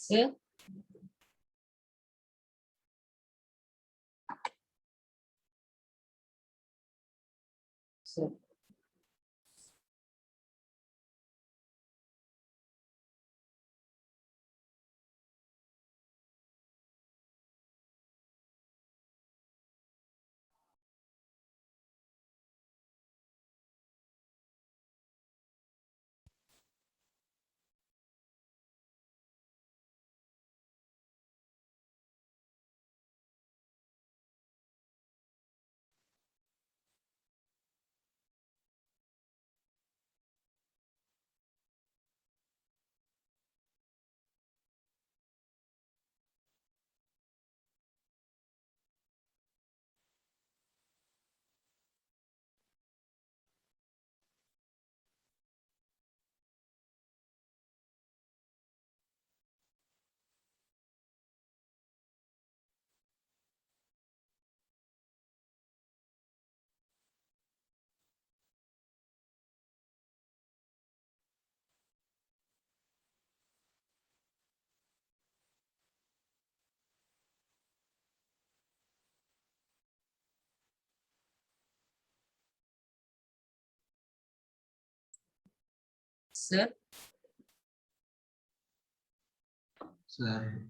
Sit. Sit. Sit. Sir.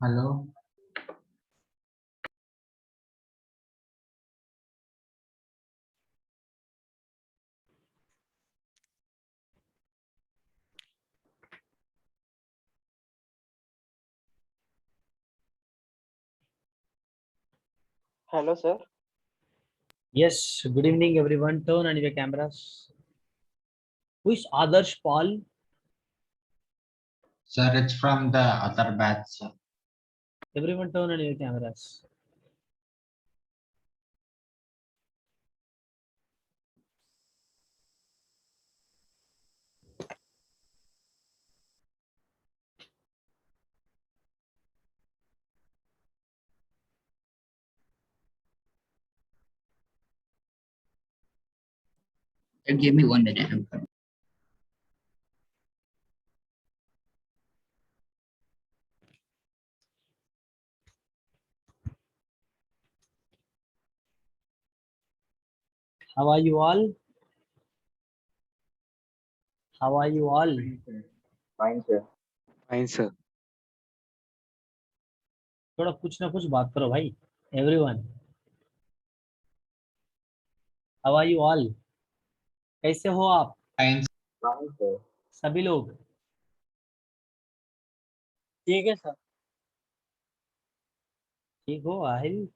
Hello. Hello, sir. Yes, good evening everyone. Turn on your cameras. Who is Adarsh Paul? Sir, it's from the other batch, sir. Everyone turn on your cameras. Give me 1 minute. I'm coming. How are you all? How are you all? Fine, sir. Fine, sir. थोड़ा कुछ ना कुछ बात करो भाई. Everyone. How are you all? कैसे हो आप? Fine. Fine, sir. सभी लोग. ठीक है सर. ठीक हो Aahil?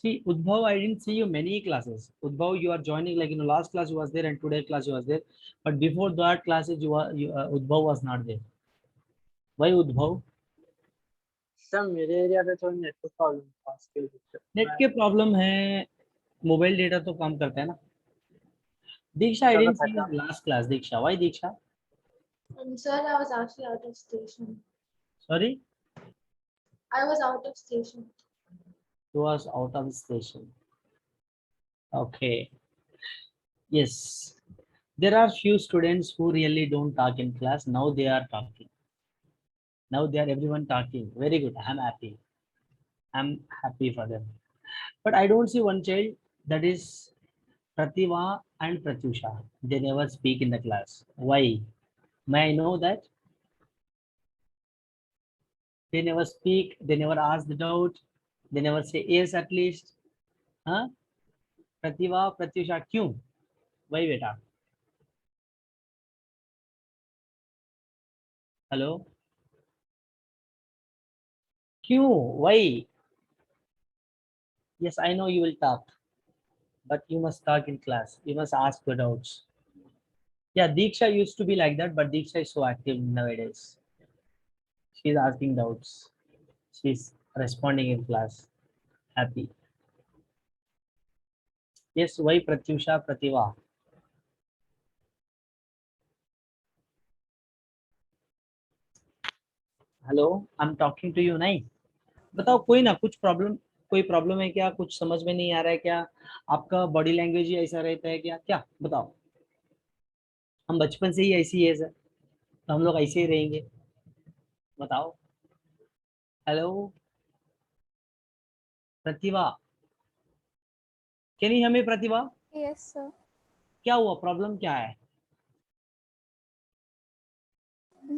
See, Udbhav, I didn't see you many classes. Udbhav, you are joining like in the last class you was there and today class you was there. But before that classes Udbhav was not there. Why Udbhav? Sir मेरे area पे थोड़ी network problem पास के लिए net के problem है. Mobile data तो काम करता है ना. Diksha, I didn't see you in last class. Diksha, why Diksha? Sir, I was actually out of station. Sorry, I was out of station. you was out of the station. Okay. Yes. There are few students who really don't talk in class. Now they are talking. Now they are everyone talking. Very good. I'm happy. I'm happy for them. But I don't see one child, that is Prativa and Pratyusha. They never speak in the class. Why? May I know that? They never speak. They never ask the doubt. They never say yes at least. Huh? Prativa, Pratyusha, क्यों? Why बेटा? Hello? क्यों? Why? Yes, I know you will talk, but you must talk in class. You must ask your doubts. Yeah, Diksha used to be like that, but Diksha is so active nowadays. She's asking doubts. She's responding in class. Happy. Yes, why Pratyusha, Prativa? Hello, I am talking to you. नहीं बताओ, कोई ना कुछ problem, कोई problem है क्या? कुछ समझ में नहीं आ रहा है क्या? आपका बॉडी लैंग्वेज ही ऐसा रहता है क्या? क्या बताओ. हम बचपन से ही ऐसी है सर, तो हम लोग ऐसे ही रहेंगे. बताओ. Hello Pratibha, can you hear me Pratibha? Yes, sir. क्या हुआ? प्रॉब्लम क्या है?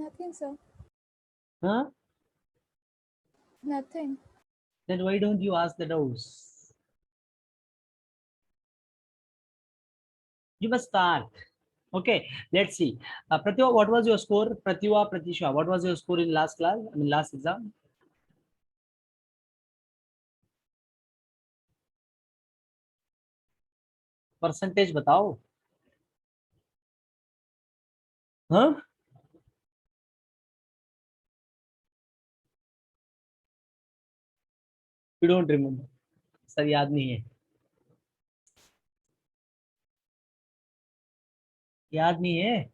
Nothing, sir. हाँ? Nothing. Then why don't you ask the doubts? You must start. Okay, let's see. Pratibha, what was your score? Pratibha, Pratisha, what was your score in last class? I mean, last exam? Percentage बताओ. हाँ? You don't remember? Sir याद नहीं है. याद नहीं है?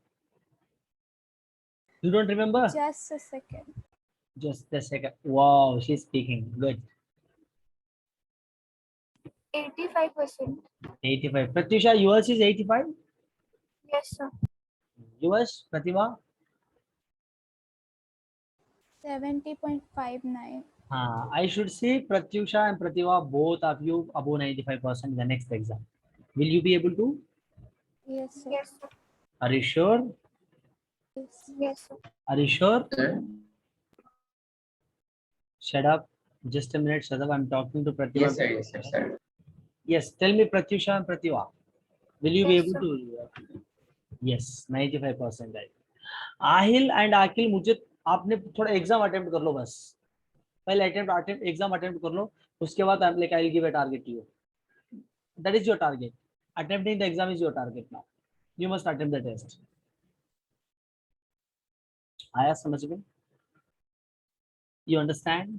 You don't remember? Just a second. Just a second. Wow, she's speaking. Good. 85%. 85. Pratyusha, yours is 85? Yes, sir. Yours, Pratibha? 70.59. I should say Pratyusha and Pratibha, both of you above 95% in the next exam. Will you be able to? Yes, sir. Yes, sir. Are you sure? Yes, sir. Are you sure? Sir? Shut up. Just a minute, shut up. I'm talking to Pratibha. Yes, sir. Yes, sir. Sir. Yes, tell me Pratyusha and Pratibha. Will you be Yes, able sir. to? Yes, 95% right. Aahil and Aakil मुझे आपने थोड़ा exam attempt कर लो बस पहले attempt exam attempt कर लो उसके बाद I will give a target to you that is your target attempting the exam is your target now you must attempt the test आया समझ में you understand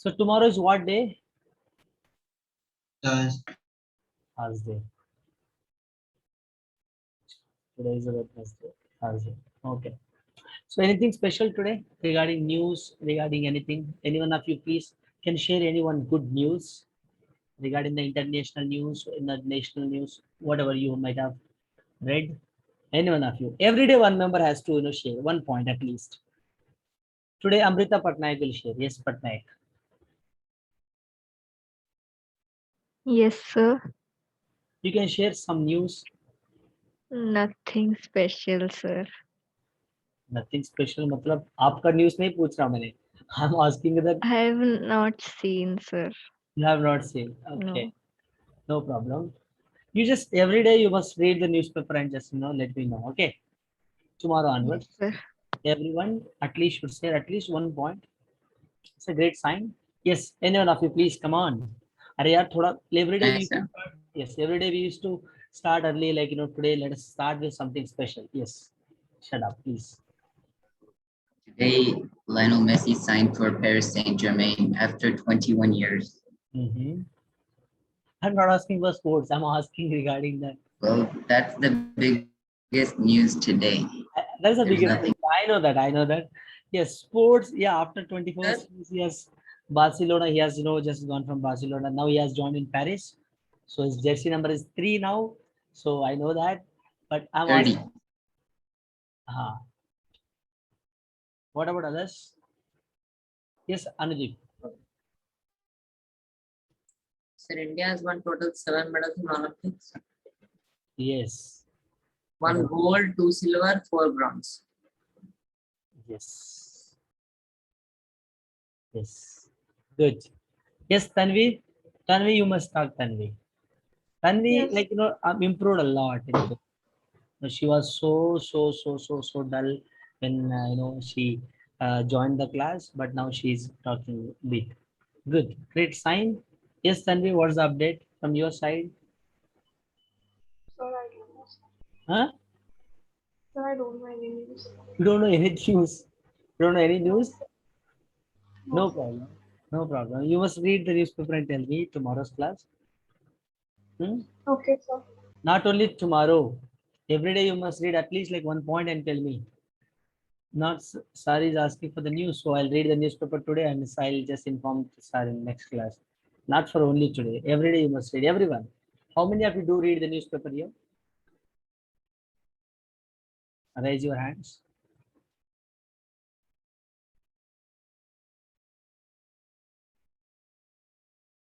so tomorrow is what day Thursday today is a Wednesday Thursday okay so anything special today regarding news regarding anything anyone of you please can share anyone good news regarding the international news in the national news whatever you might have read any one of you every day one member has to share one point at least today Amrita Patnaik will share yes Patnaik Yes, sir. you can share some news Nothing special, sir. nothing special मतलब आपका news नहीं पूछ रहा मैंने I'm asking that I have not seen, sir. you have not seen okay No. no problem you just every day you must read the newspaper and just let me know okay tomorrow onwards Yes, sir. everyone at least should share at least one point it's a great sign yes any one of you please come on अरे यार थोड़ा every day we Yes, sir. yes every day we used to start early like today let us start with something special yes shut up please Today, Lionel Messi signed for Paris Saint-Germain after 21 years. I'm not asking for sports I'm asking regarding that Well, that's the biggest news today. that's the There's biggest nothing. I know that yes sports yeah after 24 Sir? years yes Barcelona he has just gone from Barcelona now he has joined in Paris so his jersey number is 3 now so I know that but I'm 30. asking what about others yes Anudeep Sir, India has won total 7 medals in Olympics. yes 1 gold, 2 silver, 4 bronze. yes yes good yes Tanvi you must talk Tanvi Yes. like I'm improved a lot she was so dull when she joined the class but now she's talking big good great sign yes Tanvi what's the update from your side Sir, I don't know. huh Sir, I don't know any news. you don't know any news you don't know any news No, no sir. problem no problem you must read the newspaper and tell me tomorrow's class Okay, sir. not only tomorrow every day you must read at least like one point and tell me not Sari is asking for the news, so I'll read the newspaper today and I'll just inform Sari in next class. Not for only today. Every day you must read. Everyone. How many of you do read the newspaper here? Raise your hands.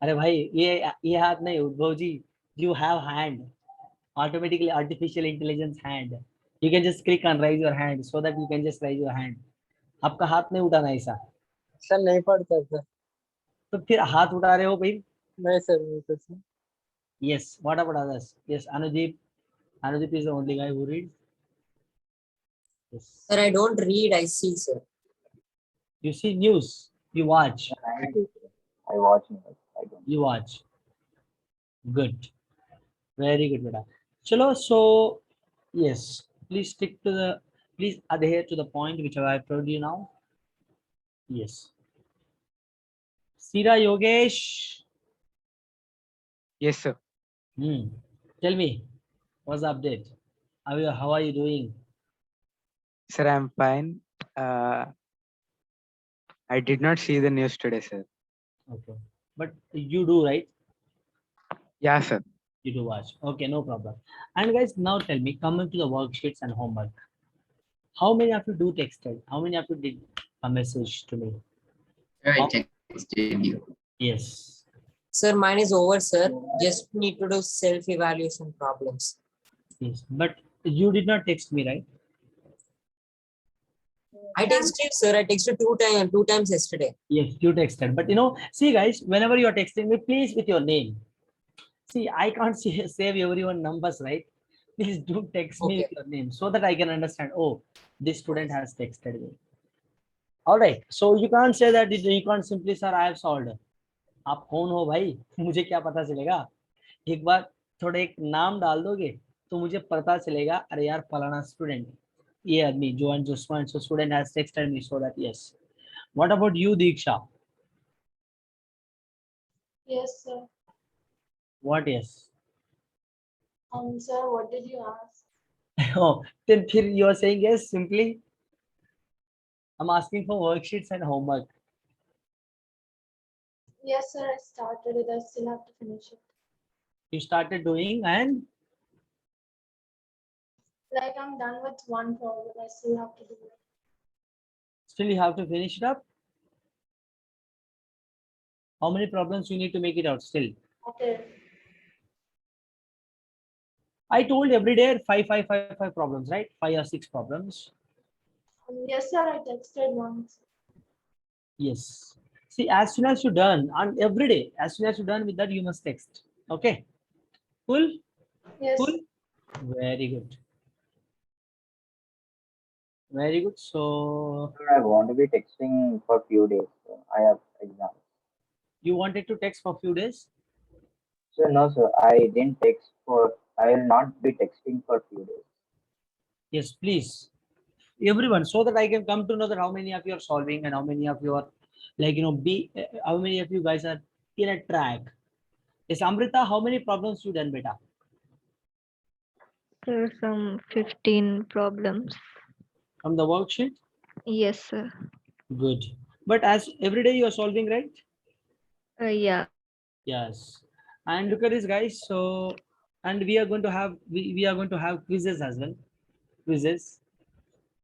अरे भाई ये हाथ नहीं उद्भव जी you have hand automatically artificial intelligence hand you can just click on raise your hand so that you can just raise your hand आपका हाथ नहीं उठाना ऐसा सर नहीं पढ़ता सर तो फिर हाथ उठा रहे हो भाई नहीं सर नहीं तो sir yes what about others yes Anudeep is the only guy who reads yes Sir, I don't read, I see, sir. you see news you watch I do, sir. I watch news. I don't. you watch good very good beta chalo so yes please stick to the please adhere to the point which I have told you now yes Sira Yogesh Yes, sir. tell me what's the update how are you doing Sir, I'm fine. I did not see the news today, sir. okay but you do right Yeah, sir. you do watch okay no problem and guys now tell me coming to the worksheets and homework how many of you do texted how many of you did a message to me Sir, I texted you. yes Sir, mine is over, sir. Just need to do self-evaluation problems. Yes, but you did not text me, right? I texted, sir. I texted two times yesterday. Yes, you texted. But see, guys, whenever you are texting me, please with your name. See, I can't save everyone numbers, right? Please do text me with Okay. your name so that I can understand. Oh, this student has texted me. All right. So you can't say that you can't simply, sir, I have solved. आप कौन हो भाई? मुझे क्या पता चलेगा? एक बार थोड़ा एक नाम डाल दोगे तो मुझे पता चलेगा अरे यार फलाना स्टूडेंट ये आदमी जो एंड जो student has texted me so that yes what about you Diksha Yes, sir. What yes Sir, what did you ask? oh then फिर you are saying yes simply I'm asking for worksheets and homework Yes, sir, I started it. I still have to finish it. you started doing and Like I'm done with one problem. I still have to do it. still you have to finish it up how many problems you need to make it out still Okay. I told every day 5 problems right 5 or 6 problems Yes, sir, I texted once. yes see as soon as you're done and every day as soon as you're done with that you must text okay cool Yes. cool very good very good so Sir, I want to be texting for a few days. So I have exams. you wanted to text for a few days Sir, no, sir. I didn't text for. I will not be texting for a few days. yes please everyone so that I can come to know that how many of you are solving and how many of you are like how many of you guys are in a track yes Amrita how many problems you done beta Sir, some 15 problems. from the worksheet Yes, sir. good but as every day you are solving right Yeah. yes and look at this guys so and we are going to have we are going to have quizzes as well quizzes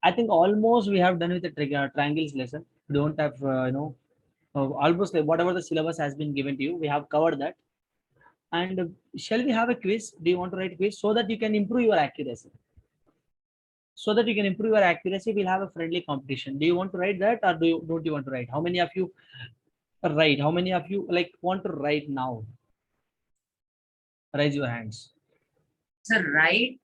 I think almost we have done with the triangles lesson we don't have almost like whatever the syllabus has been given to you we have covered that and shall we have a quiz do you want to write quiz so that you can improve your accuracy so that you can improve your accuracy we'll have a friendly competition do you want to write that or don't you want to write how many of you write how many of you like want to write now raise your hands Sir, right?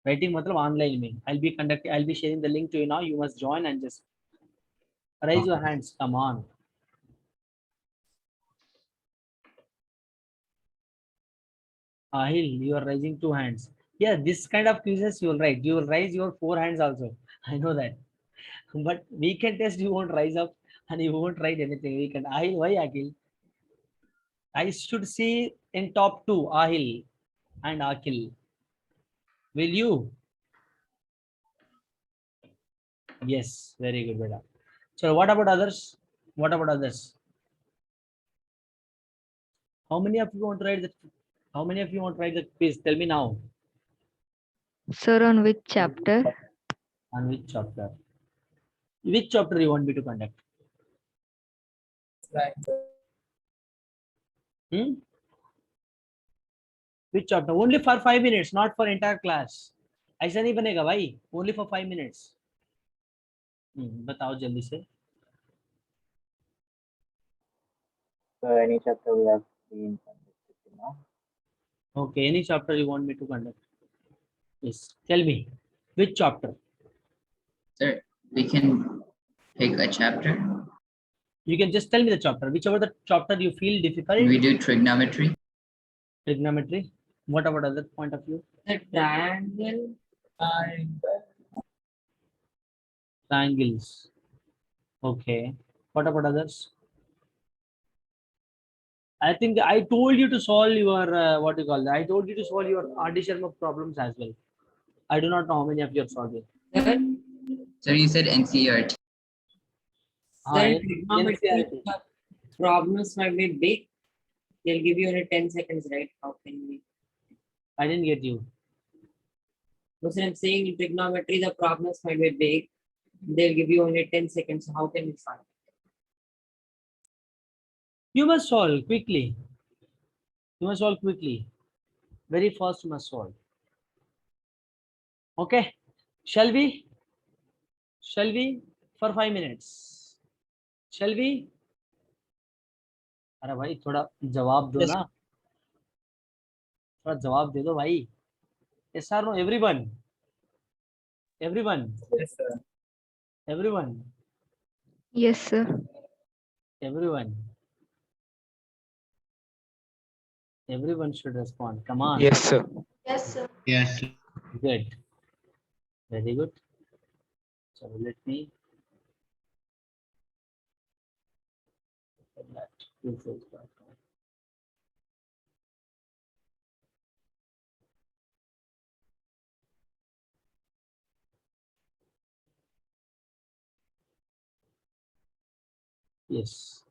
writing matlab online mein I'll be sharing the link to you now you must join and just raise your hands come on Ahil you are raising 2 hands yeah this kind of quizzes you will write you will raise your 4 hands also I know that but we can test you won't rise up and you won't write anything we can Ahil why Akil I should see in top 2 Ahil and Akil will you yes very good beta so what about others what about others how many of you want to write the how many of you want to write the quiz tell me now Sir, on which chapter? on which chapter you want me to conduct Right. which chapter only for 5 minutes not for entire class ऐसा नहीं बनेगा भाई only for 5 minutes बताओ जल्दी से So any chapter we have been conducted now. okay any chapter you want me to conduct yes tell me which chapter Sir, we can pick a chapter. you can just tell me the chapter whichever the chapter you feel difficult We do trigonometry. trigonometry what about other point of view The triangle. triangles okay what about others I think I told you to solve your what you call that I told you to solve your RD Sharma problems as well I do not know how many of you are solving Sir, Sir, you said NCERT. sir, in trigonometry NCERT. problems might be big. They'll give you only 10 seconds, right? How can we? I didn't get you No, sir, I'm saying in trigonometry, the problems might be big. They'll give you only 10 seconds. How can we find? You must solve quickly. You must solve quickly. Very fast you must solve. Okay. Shall we? Shall we? For 5 minutes. Shall we? अरे भाई थोड़ा जवाब दो Yes. ना. थोड़ा जवाब दे दो भाई. Yes or no? Everyone. Everyone. Yes, sir. Everyone. Yes, sir. Everyone. Everyone should respond. Come on. Yes, sir. Yes, sir. Yes. Good. Very good. So let me put that. This is what- Yes.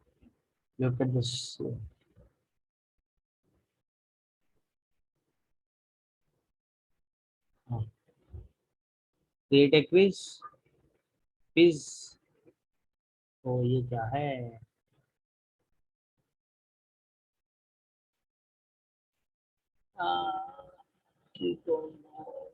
Look at this. Create a quiz. Quiz. Oh, ये क्या है? Click on more.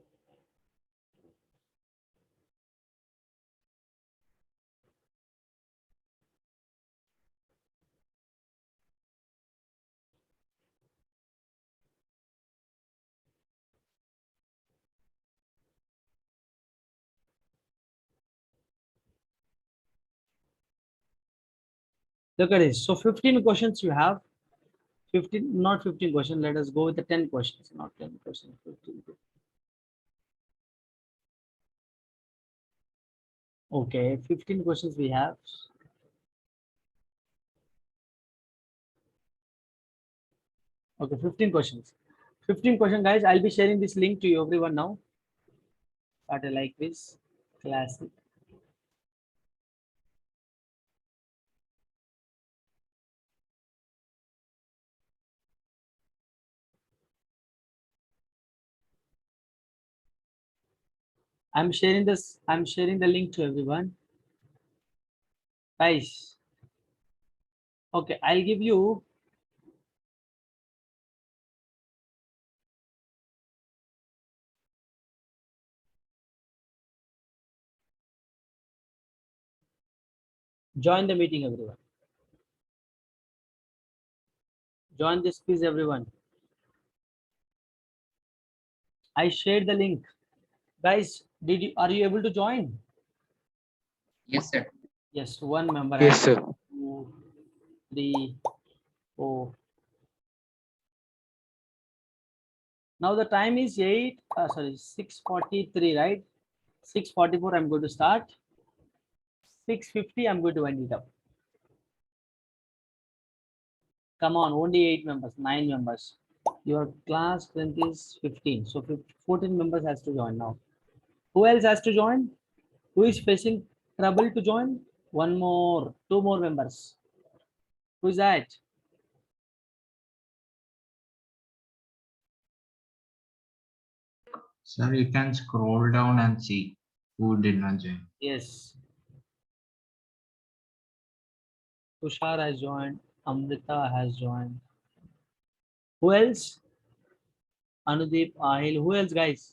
Look at this. So 15 questions you have. 15, not 15 questions. Let us go with the 10 questions, not 10 questions. 15. Okay, 15 questions we have. Okay, 15 questions. 15 questions, guys. I'll be sharing this link to you, everyone now. Start a like this. Classic. I'm sharing this. I'm sharing the link to everyone. Guys. Okay, I'll give you. Join the meeting, everyone. Join this quiz, everyone. I shared the link. Guys, are you able to join? Yes, sir. Yes, one member. Yes, has sir. 2, 3, 4. Now the time is 6:43, right? 6:44, I'm going to start. 6:50, I'm going to wind it up. Come on, only 8 members, 9 members. Your class strength is 15. So 14 members has to join now. Who else has to join? Who is facing trouble to join? One more, 2 more members. Who is that? Sir, you can scroll down and see who did not join. Yes. Tushar has joined. Amrita has joined. Who else? Anudeep, Ahil. Who else, guys?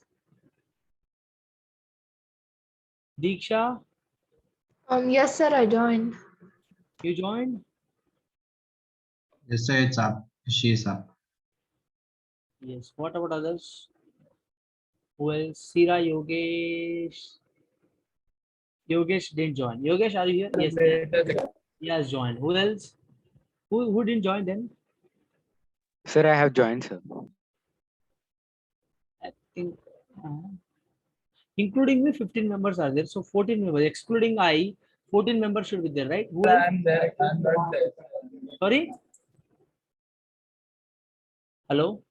Diksha, Yes, sir, I joined. you joined? Yes, sir, it's up. She's up. Yes. What about others? Who else? Sira, Yogesh. Yogesh didn't join. Yogesh, are you here? Yes, he has joined. Who else? Who didn't join then? Sir, I have joined, sir. I think including me, 15 members are there. So 14 members, excluding I, 14 members should be there, right? Who else? I'm there. I'm not there. Sorry? Hello?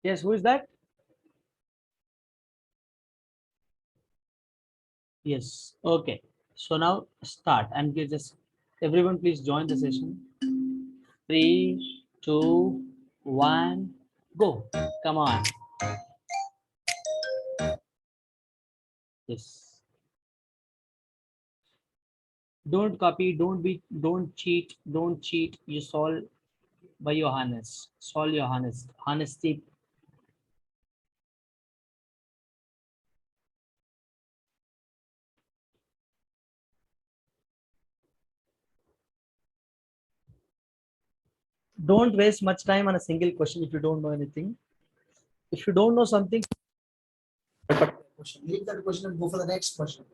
Yes, who is that? Yes. Okay. So now start and just everyone please join the session. 3, 2, 1, go. Come on. Yes. Don't copy, don't cheat, don't cheat. You solve by your honest. Solve your honest. Honesty. Don't waste much time on a single question if you don't know anything. If you don't know something, question. Leave that question and go for the next question.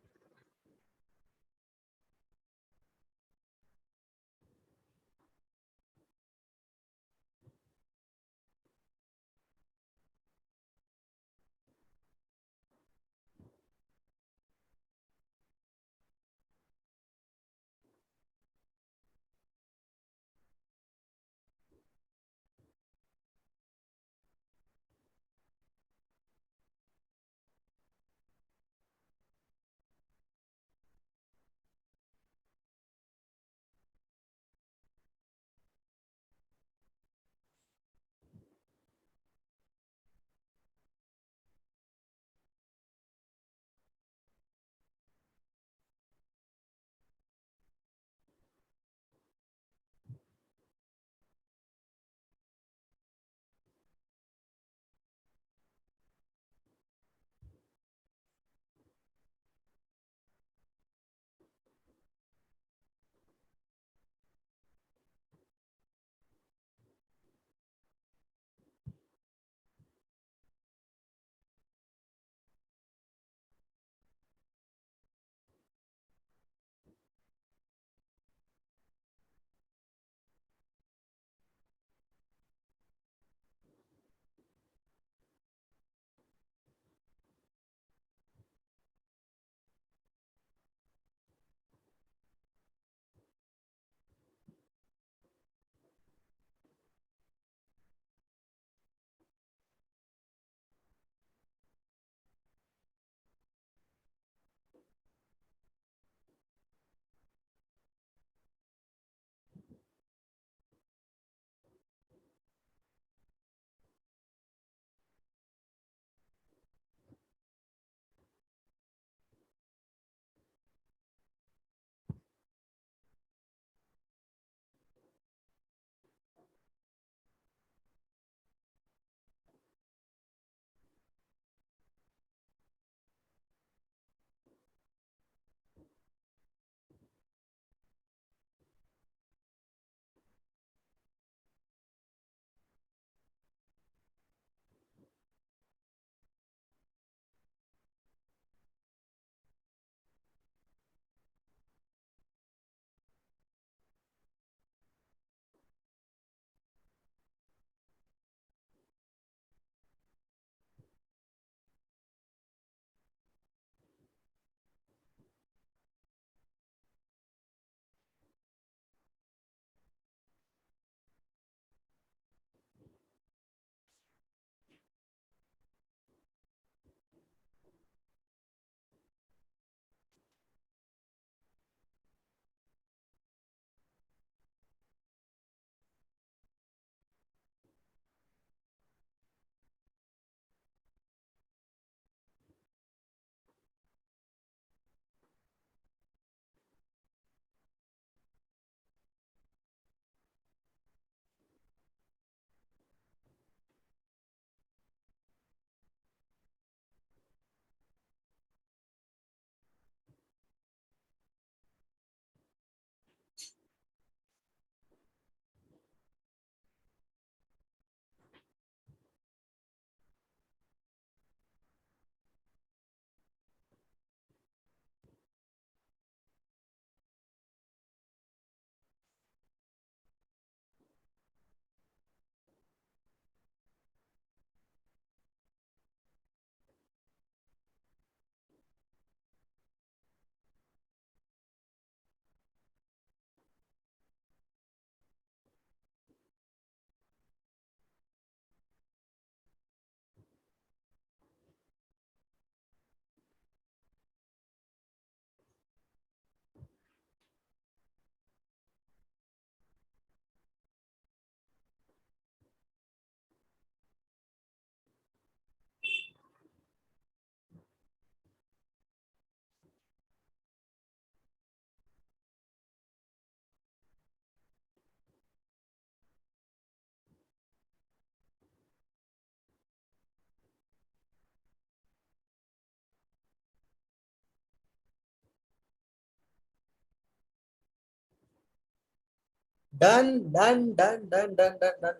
Done.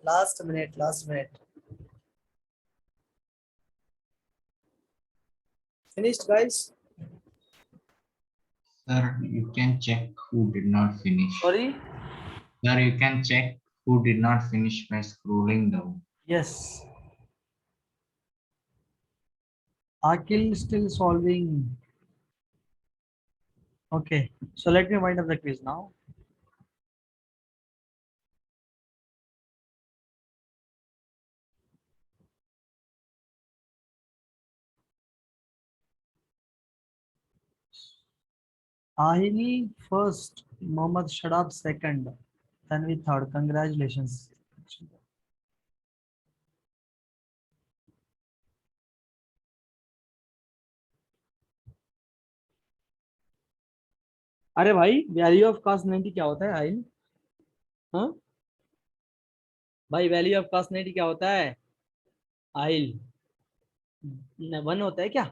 Last minute. Finished, guys? Sir, you can check who did not finish. Sorry? Sir, you can check who did not finish by scrolling down. Yes. Akil still solving. Okay, so let me wind up the quiz now. Ahili first, Mohammad Shadab second, Tanvi third. Congratulations. अरे भाई value of cos 90 क्या होता है आहिल? हाँ भाई value of cos 90 क्या होता है आहिल? 1 होता है क्या?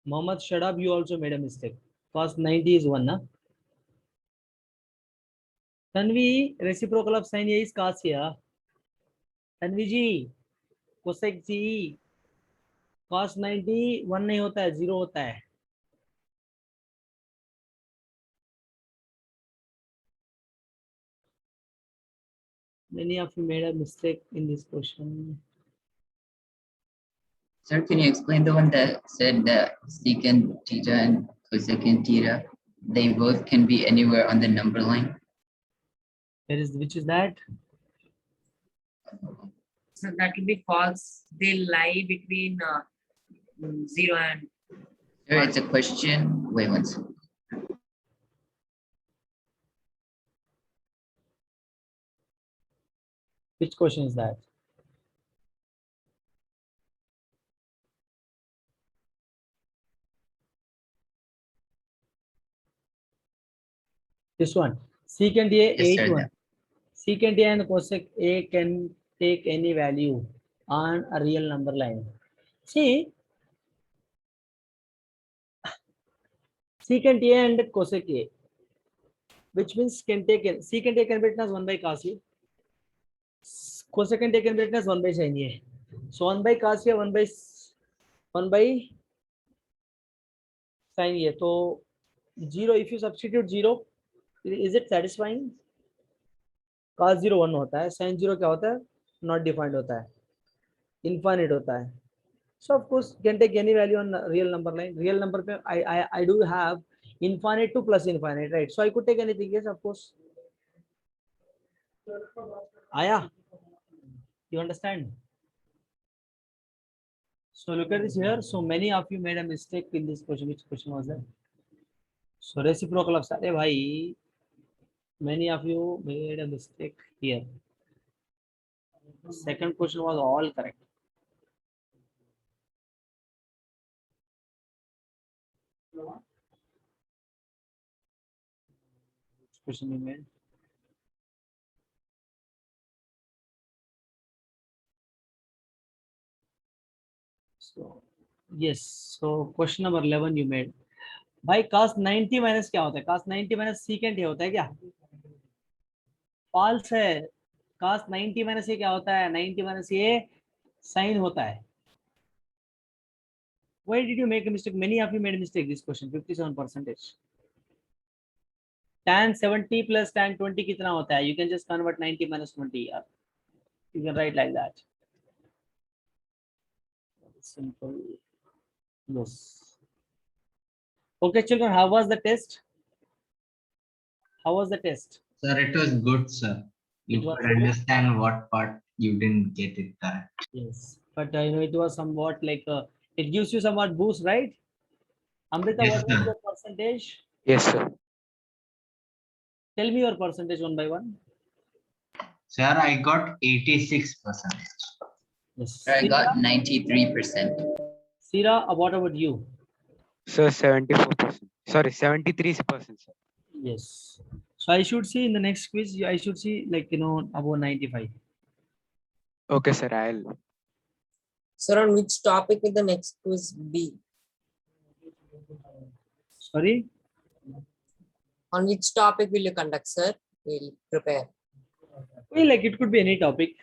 Mohammad Shadab, you also made a mistake. Cos 90 is 1, na? Tanvi, reciprocal of sin A is cos here. Tanvi ji, cosec ji, cos 90 1 नहीं होता है, 0 होता है. Many of you made a mistake in this question. Sir, can you explain the one that said that secant theta and cosecant theta, they both can be anywhere on the number line? Which is that? So that will be false. They lie between 0 and Sir, it's a question. Wait one second. Which question is that? This one. Secant A, Yes, sir, 8 1. that- Secant A and cosec A can take any value on a real number line. See, secant A and cosec A, which means can take secant A can be written as 1 by cos A. Cosecant A can be written as 1 by sin A. So 1 by cos A, 1 by sin A. So 0, if you substitute 0, is it satisfying? Cos 0 1 होता है, sin 0 क्या होता है? Not defined होता है, infinite होता है. So of course can take any value on real number line. Real number पे I do have infinite to plus infinite, right? So I could take anything. Yes, of course. Aya, you understand? So look at this here. So many of you made a mistake in this question. Which question was that? So reciprocal of Sare bhai. Many of you made a mistake here. Second question was all correct. Which question you made? So yes. So question number 11 you made. भाई cos 90 minus क्या होता है? cos 90 minus secant ये होता है क्या? False है. cos 90 minus ये क्या होता है? 90 माइनस ये sin होता है. Why did you make a mistake? Many of you made a mistake this question. 57%. Tan 70 plus tan 20 कितना होता है? You can just convert 90 minus 20. You can write like that. Simple. Yes. Okay, children, how was the test? How was the test? Sir, it was good, sir. You It was could good. understand what part you didn't get it correct. Yes, but you know it was somewhat like it gives you somewhat boost, right? Amrita, Yes, what was sir. your percentage? Yes, sir. Tell me your percentage one by one. Sir, I got 86%. Yes. Sir, I got 93%. Sira, what about you? Sir, 74%. Sorry, 73%, sir. Yes. So I should see in the next quiz, I should see like above 95. Okay, sir, I'll. Sir, on which topic will the next quiz be? Sorry. On which topic will you conduct, sir? We'll prepare. Well, like it could be any topic.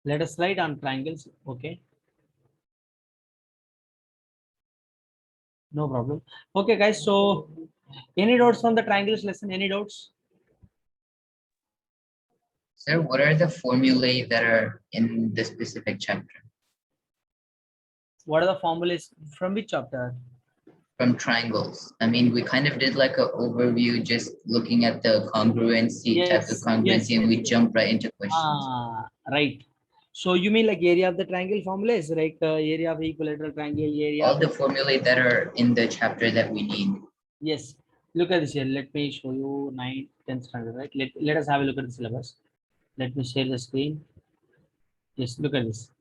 Let us write on triangles. Okay. No problem. Okay, guys. So, any doubts from the triangles lesson? Any doubts? Sir, what are the formulae that are in the specific chapter What are the formulas from which chapter? from triangles? I mean, we kind of did like an overview, just looking at the congruency, type of Yes, congruency, yes, and we yes. jump right into questions. Right. So you mean like area of the triangle formulas, like area of equilateral triangle, area. All the formulae that are in the chapter that we need. Yes. Look at this here. Let me show you 9th, 10th standard, right? Let us have a look at the syllabus. Let me share the screen. Yes, look at this.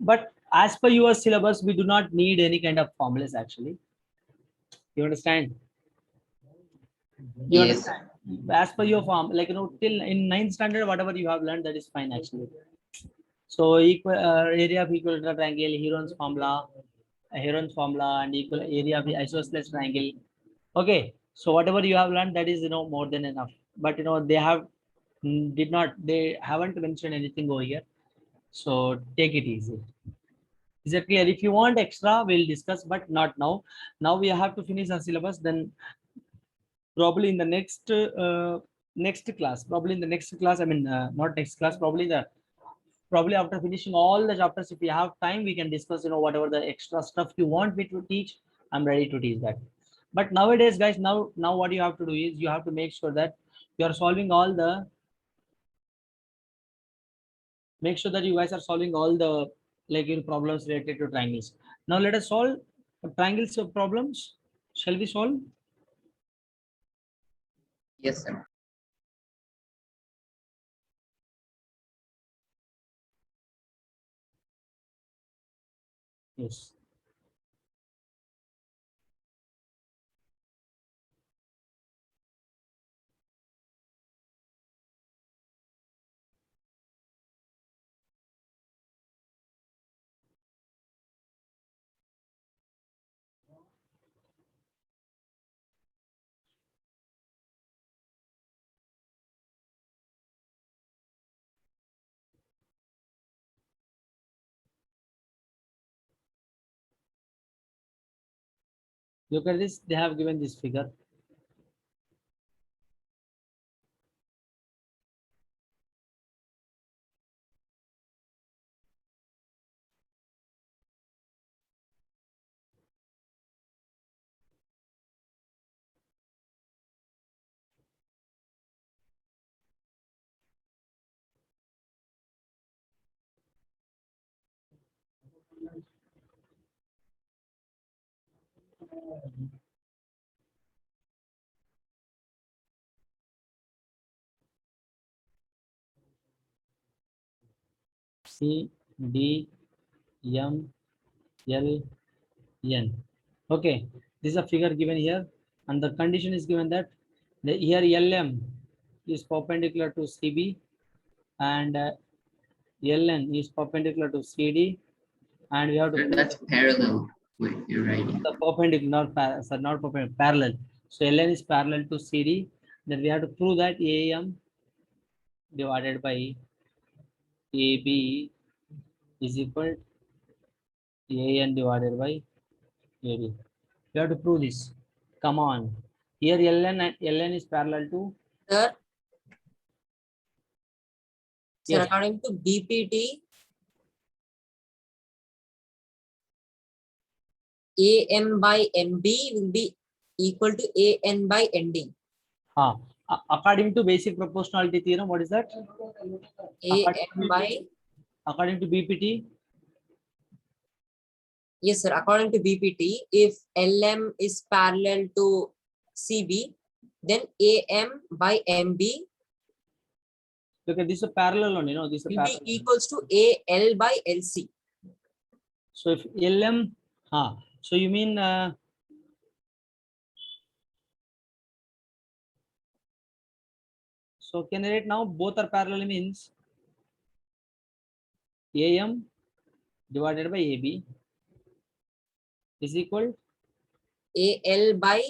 But as per your syllabus, we do not need any kind of formulas actually. You understand? You Yes. understand? As per your form, like till in 9th standard, whatever you have learned, that is fine actually. So equal area of equilateral triangle, Heron's formula, and equal area of the isosceles triangle. Okay, so whatever you have learned, that is more than enough. But they haven't mentioned anything over here. So take it easy. Is it clear? If you want extra, we'll discuss, but not now. Now we have to finish our syllabus. Then probably in the next class. Probably in the next class. I mean, not next class. Probably after finishing all the chapters, if we have time, we can discuss. Whatever the extra stuff you want me to teach, I'm ready to teach that. But nowadays, guys, now what you have to do is you have to make sure that you are solving all the. Make sure that you guys are solving all the problems related to triangles. Now let us solve triangles problems. Shall we solve? Yes, sir. Yes. Look at this. They have given this figure. C, D, M, L, N. Okay, this is a figure given here, and the condition is given that here LM is perpendicular to CB, and LN is perpendicular to CD, and we have to. Sir, that's parallel with your writing. The perpendicular, not perpendicular, parallel. So LN is parallel to CD. Then we have to prove that AM divided by AB is equal to AN divided by AD. We have to prove this. Come on. Here LN is parallel to. Sir, Yes. according to BPT, AM by MB will be equal to AN by ND. According to basic proportionality theorem, what is that? According to BPT. Yes, sir. According to BPT, if LM is parallel to CB, then AM by MB Look at this is a parallel only, this is a will parallel. be equals to AL by LC. So if LM, so you mean so can I write now both are parallel means AM divided by AB is equal AL by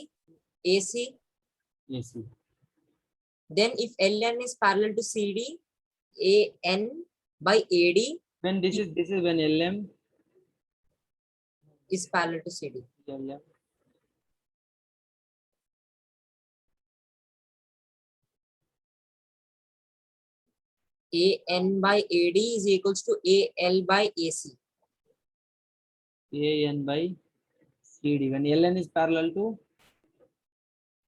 AC. AC. Then if LN is parallel to CD, AN by AD When this is when LM is parallel to CD. LM AN by AD is equals to AL by AC. AN by CD. When LN is parallel to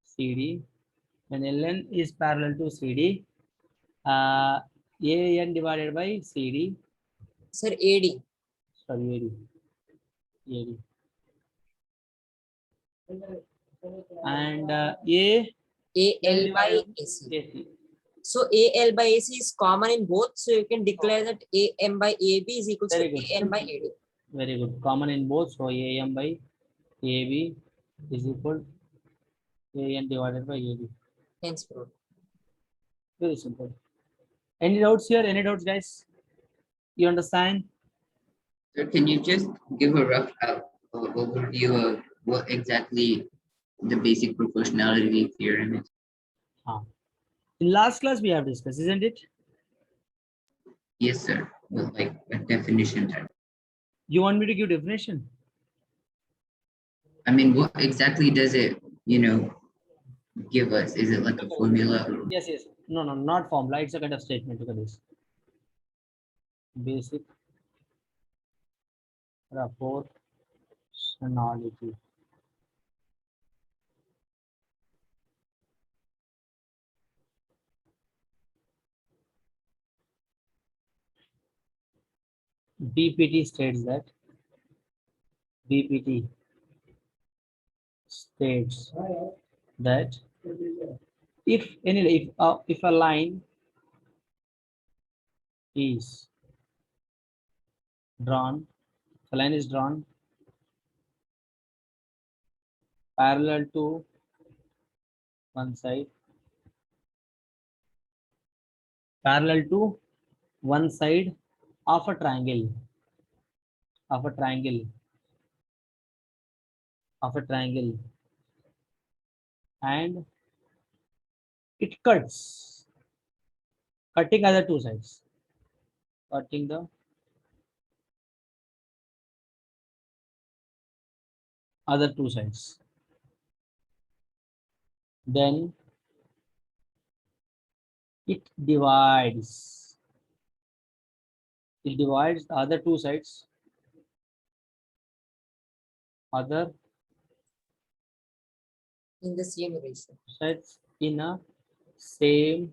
CD, when LN is parallel to CD, AN divided by CD, Sir, AD. sorry, AD. And AL by AC. AC. So AL by AC is common in both. So you can declare that AM by AB is equals Very to good. AN by AD. Very good. Common in both. So AM by AB is equal to AN divided by AB. Hence proved. Very simple. Any doubts here? Any doubts, guys? You understand? So can you just give a rough overview of what exactly the basic proportionality theorem is? In last class we have discussed, isn't it? Yes, sir. With like a definition type. You want me to give definition? I mean, what exactly does it, give us? Is it like a formula? Yes, yes. No, not formula. It's a kind of statement. Look at this. Basic proportionality. BPT states that if a line is drawn, parallel to one side, of a triangle, and it cutting other two sides, cutting the other two sides, then it divides the other two sides, In the same ratio. in a same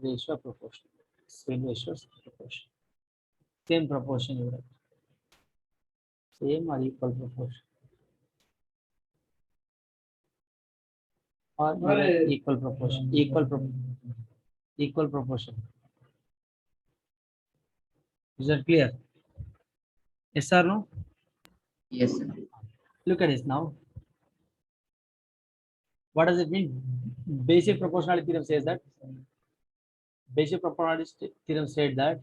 ratio of proportion. Same proportion, you write. Same or equal proportion. Or you write equal proportion. Equal proportion. Is that clear? Yes or no? Yes, sir. Look at this now. What does it mean? Basic proportionality theorem says that. Basic proportionality theorem said that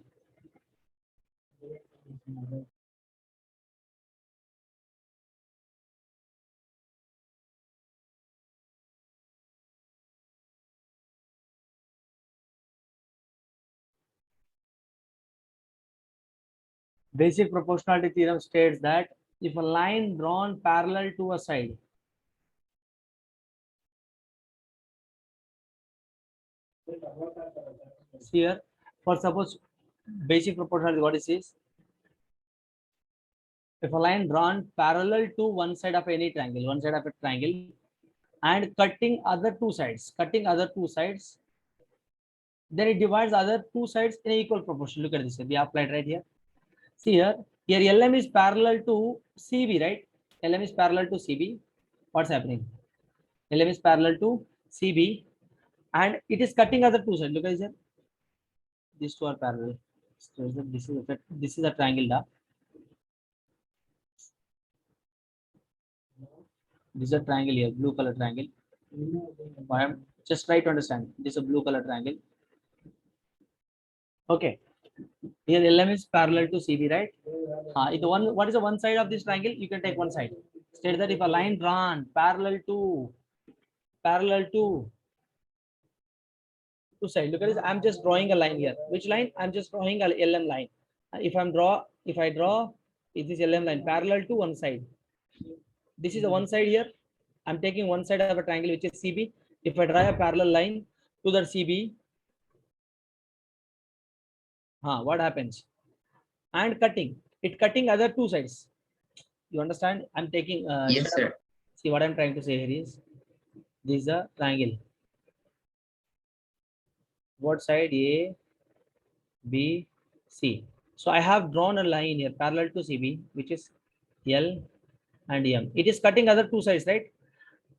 basic proportionality theorem states that if a line drawn parallel to a side here, for suppose basic proportionality, what it says, if a line drawn parallel to one side of any triangle, and cutting other two sides, then it divides other two sides in equal proportion. Look at this, we applied right here. See here LM is parallel to CB, right? LM is parallel to CB. What's happening? LM is parallel to CB and it is cutting other two sides. Look at this here. These two are parallel. So this is a triangle. This is a triangle here, blue color triangle. I am just try to understand. This is a blue color triangle. Okay. Here LM is parallel to CB, right? If the one, what is the one side of this triangle? You can take one side. State that if a line drawn parallel to two side. Look at this. I'm just drawing a line here. Which line? I'm just drawing a LM line. If I draw, it is LM line parallel to one side. This is the one side here. I'm taking one side of a triangle which is CB. If I draw a parallel line to that CB, what happens? And cutting other two sides. You understand? I'm taking. Yes, sir. See what I'm trying to say here is this is a triangle. What side? A, B, C. So I have drawn a line here parallel to CB, which is L and M. It is cutting other two sides, right?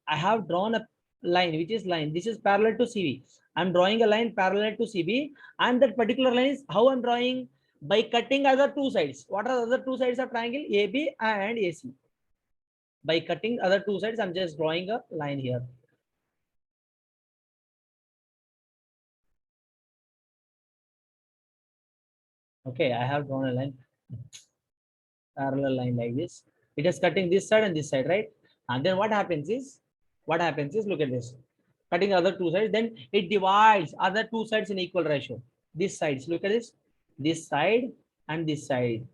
I have drawn a line, which is line. This is parallel to CB. I'm drawing a line parallel to CB, and that particular line is how I'm drawing by cutting other two sides. What are the other two sides of triangle? AB and AC. By cutting other two sides, I'm just drawing a line here. Okay, I have drawn a line, parallel line like this. It is cutting this side and this side, right? And then what happens is, look at this. Cutting other two sides, then it divides other two sides in equal ratio. This sides, look at this side and this side.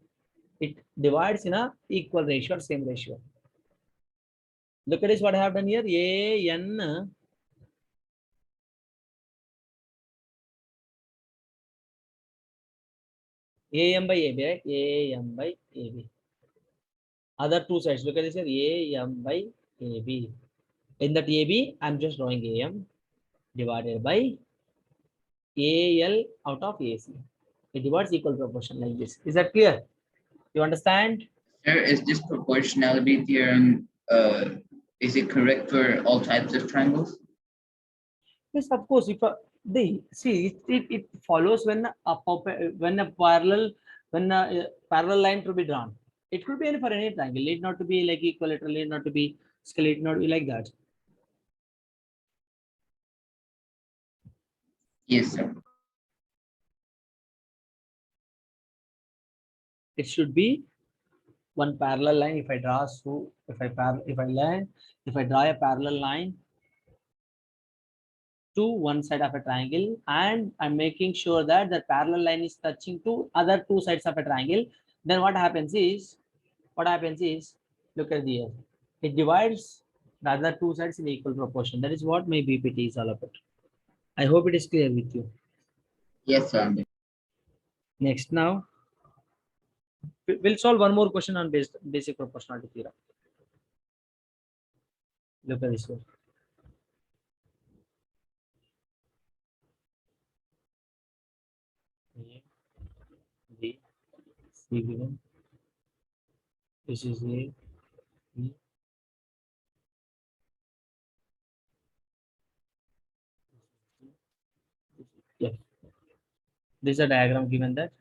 It divides in a equal ratio or same ratio. Look at this, what I have done here. AM by AB, right? AM by AB. Other two sides, look at this here. AM by AB. In that AB, I'm just drawing AM divided by AL out of AC. It divides equal proportion like this. Is that clear? You understand? Sir, is this proportionality theorem, is it correct for all types of triangles? Yes, of course. If they see it follows when a parallel line to be drawn. It could be any for any triangle. Need not to be like equilateral. Need not to be scale. Need not to be like that. Yes, sir. It should be one parallel line. If I draw if I draw a parallel line to one side of a triangle, and I'm making sure that the parallel line is touching to other two sides of a triangle, then what happens is, look at here. It divides the other two sides in equal proportion. That is what my BPT is all about. I hope it is clear with you. Yes, sir. Next, now we'll solve one more question on basic proportionality theorem. Look at this one. A, B, C given. This is A, B. Yeah. This is a diagram given that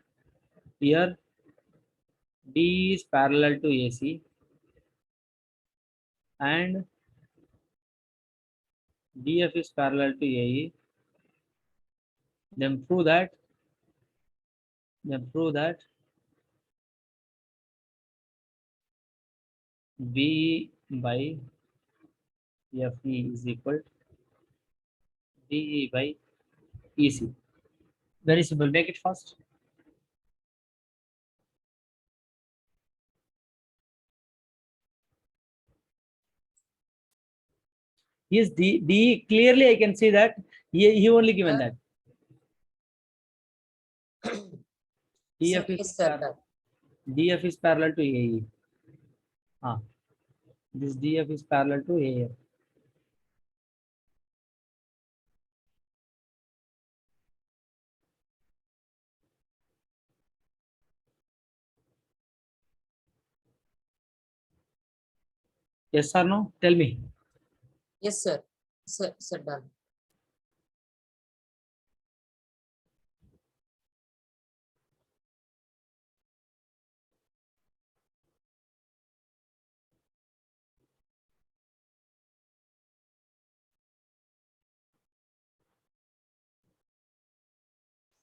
here D is parallel to AC and DF is parallel to AE. Then prove that B by FE is equal to DE by EC. Very simple. Make it fast. Yes, D clearly I can see that he only given that. DF is parallel to AE. This DF is parallel to AF. Yes or no? Tell me. Yes, sir. Sir, done.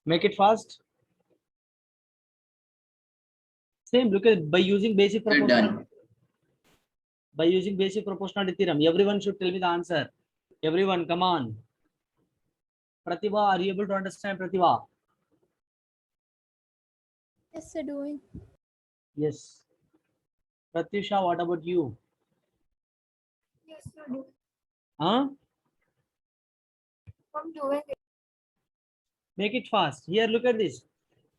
Make it fast. Same. Look at by using basic We're proportional. done. By using basic proportionality theorem, everyone should tell me the answer. Everyone, come on. Pratibha, are you able to understand, Pratibha? Yes, sir, doing. Yes. Pratyusha, what about you? Yes, sir, doing. Huh? I'm doing it. Make it fast. Here, look at this.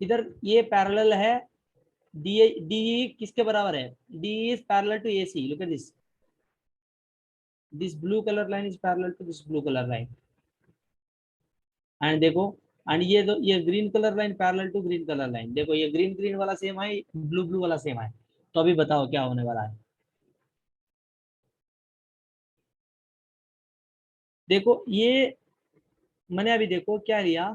इधर ये parallel है. DE किसके बराबर है? DE is parallel to AC. Look at this. This blue color line is parallel to this blue color line. And देखो, and ये green color line parallel to green color line. देखो ये green वाला same है, blue वाला same है. तो अभी बताओ क्या होने वाला है? देखो ये मैंने अभी देखो क्या लिया,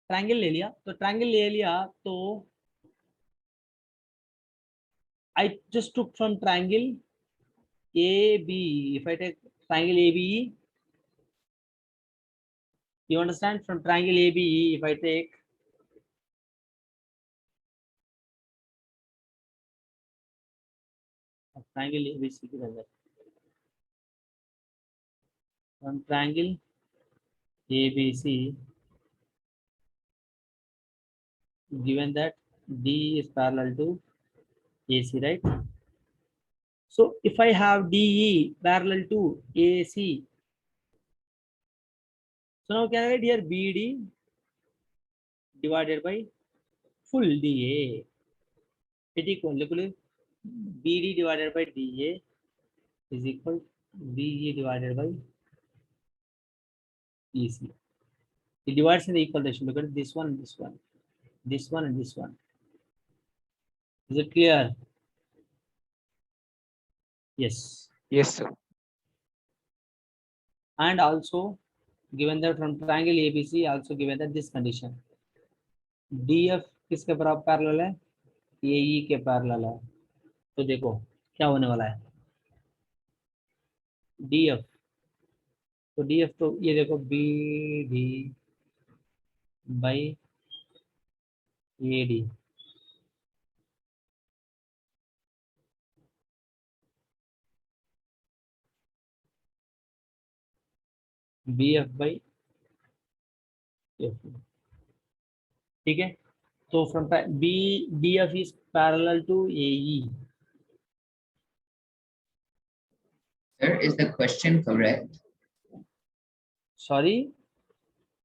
ट्रायंगल ले लिया. तो ट्रायंगल ले लिया तो I just took from triangle AB. If I take triangle ABE, you understand, from triangle ABE, if I take triangle ABC के अंदर, from triangle ABC, given that D is parallel to AC, right? So if I have DE parallel to AC, so now can I write here BD divided by full DA? It equal to BD divided by DA is equal to BE divided by EC. It divides in the equal ratio. Look at this one and this one, this one and this one. Is it clear? Yes. Yes, sir. And also given that from triangle ABC, also given that this condition, DF किसके बराबर parallel है? AE के parallel है. तो देखो क्या होने वाला है. DF, तो DF तो ये देखो BD by AD. BF by FE. ठीक है. तो from DF is parallel to AE. Sir, is the question correct? Sorry.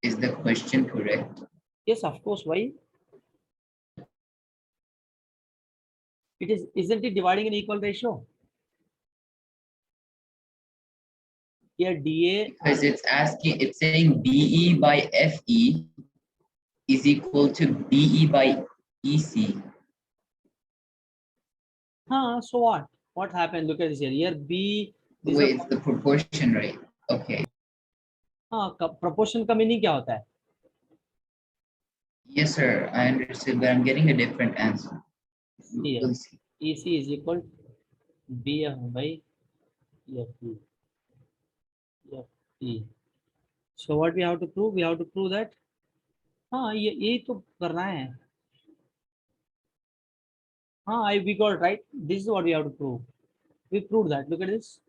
Is the question correct? Yes, of course. Why? It is, isn't it dividing in equal ratio? Here DA, Because it's asking, it's saying BE by FE is equal to BE by EC. so what? What happened? Look at this here. Here B. This Wait, it's the proportion, right? Okay. proportion का meaning क्या होता है? Yes, sir. I understood, but I'm getting a different answer. Here, We'll see. EC is equal to BF by FE. FE. So what we have to prove? We have to prove that ये तो करना है. We got it right. This is what we have to prove. We proved that. Look at this.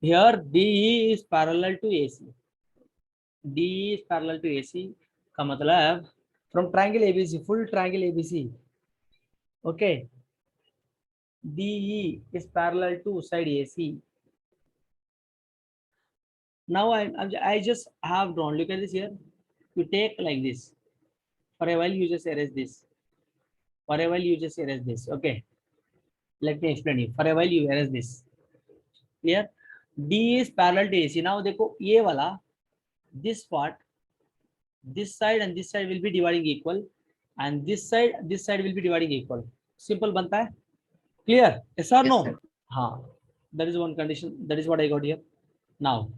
Here DE is parallel to AC. DE is parallel to AC. का मतलब from triangle ABC, full triangle ABC. Okay. DE is parallel to side AC. Now I just have drawn. Look at this here. You take like this. For a while you just erase this. For a while you just erase this. Okay. Let me explain you. For a while you erase this. Clear? D is parallel to AC. Now देखो ये वाला, this part, this side and this side will be dividing equal, and this side will be dividing equal. Simple बनता है. Clear? Yes or no? Yes, हाँ. That is one condition. That is what I got here. Now,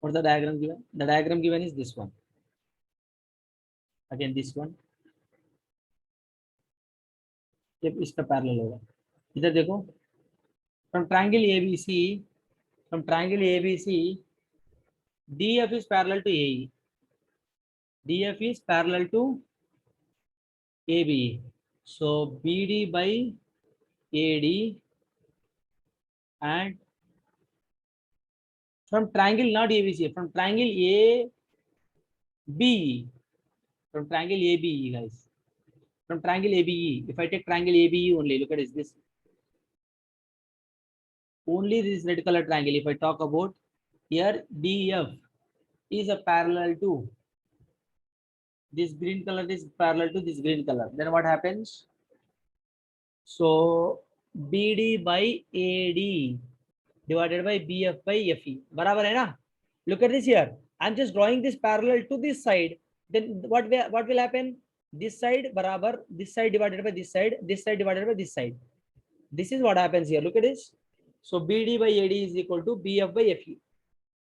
what's the diagram given? The diagram given is this one. Again, this one. जब इसका parallel होगा, इधर देखो, from triangle ABC, DF is parallel to AE. DF is parallel to AB. So BD by AD, and from triangle, not ABC, from triangle ABE, from triangle ABE, guys. From triangle ABE, if I take triangle ABE only, look at this. Only this red color triangle, if I talk about here, DF is a parallel to this green color, is parallel to this green color. Then what happens? So BD by AD divided by BF by FE. Barabar hai na? Look at this here. I'm just drawing this parallel to this side. Then what will happen? This side barabar, this side divided by this side divided by this side. This is what happens here. Look at this. So BD by AD is equal to BF by FE.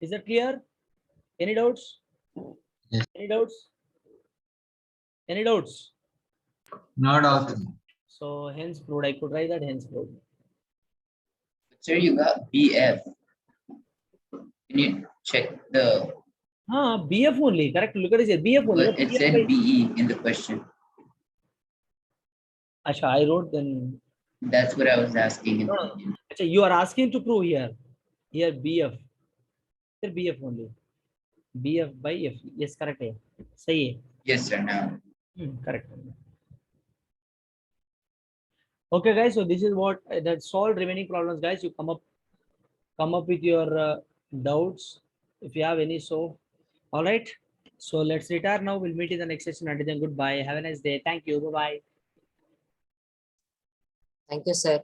Is that clear? Any doubts? Yes. Any doubts? Any doubts? No doubt. So hence proved. I could write that hence proved. Sir, you got BF. Can you check the? BF only. Correct. Look at this here. BF only. But it BF said by- BE in the question. Asha, I wrote then. That's what I was asking. No, no. Achha, you are asking to prove here. Here BF. Here BF only. BF by F. Yes, correct. है. सही है. Yes, sir. Now. Correct. Okay, guys. So this is what that solved remaining problems, guys. You come up with your doubts if you have any. So, all right. So let's retire now. We'll meet in the next session. Until then, goodbye. Have a nice day. Thank you. Bye bye. Thank you, sir.